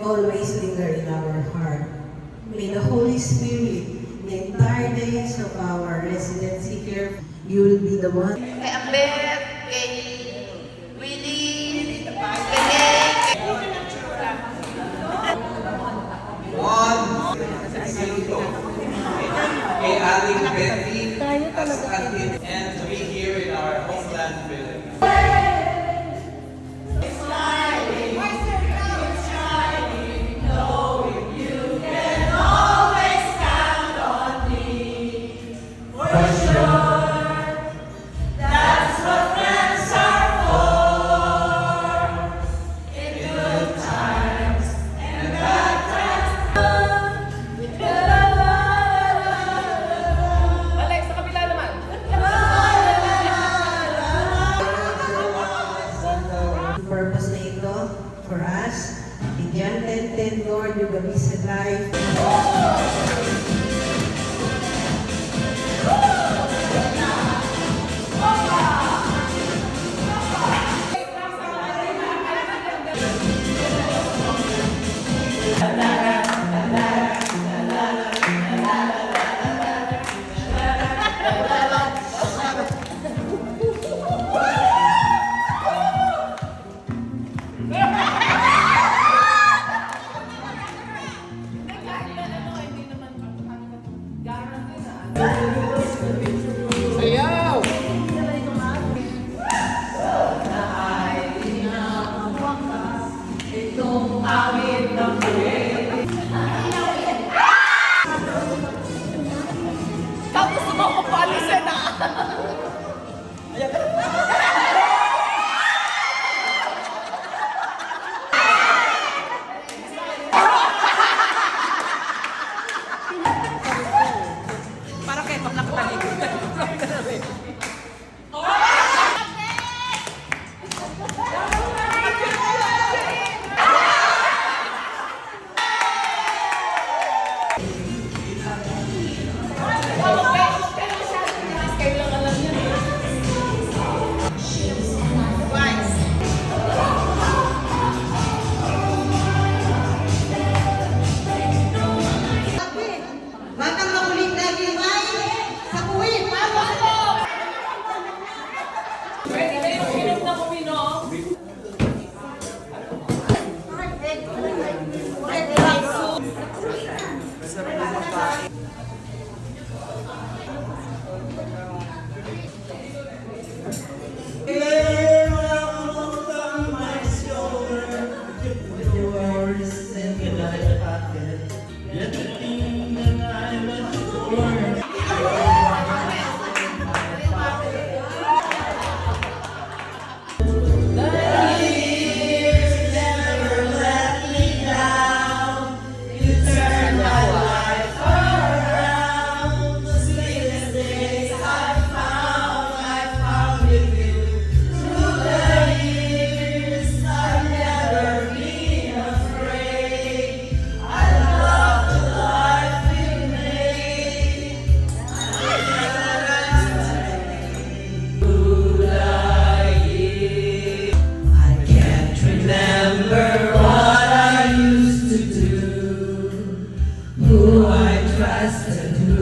always linger in our heart. May the Holy Spirit, the entire days of our residency here, you will be the one. Kay Ambet, kay Willie, kay kay Aling Betty as atin and to be here in our homeland Philippines. Purpose na ito for us. In John 10:10, Lord, you give us a life. Tapos sumako pa alisin na. Parang kayo pag nakatalikod. Who I trusted, who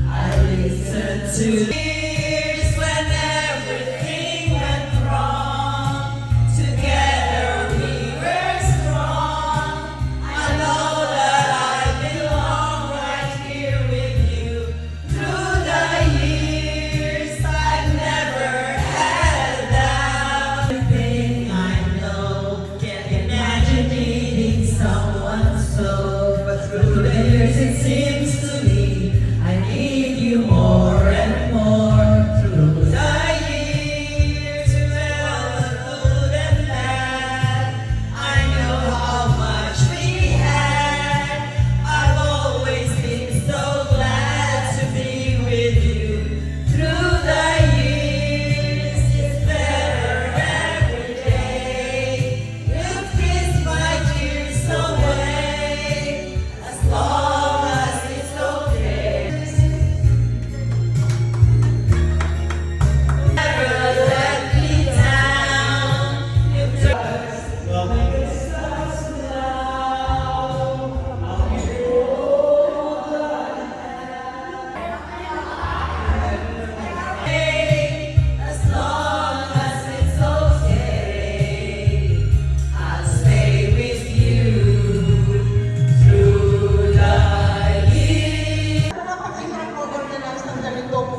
I listened to. Years when everything went wrong, together we were strong. I know that I belong right here with you. Through the years, I've never had a doubt. Everything I know, can't imagine needing someone so. Through the years it seems to me I need you more and more.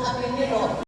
ang inyo.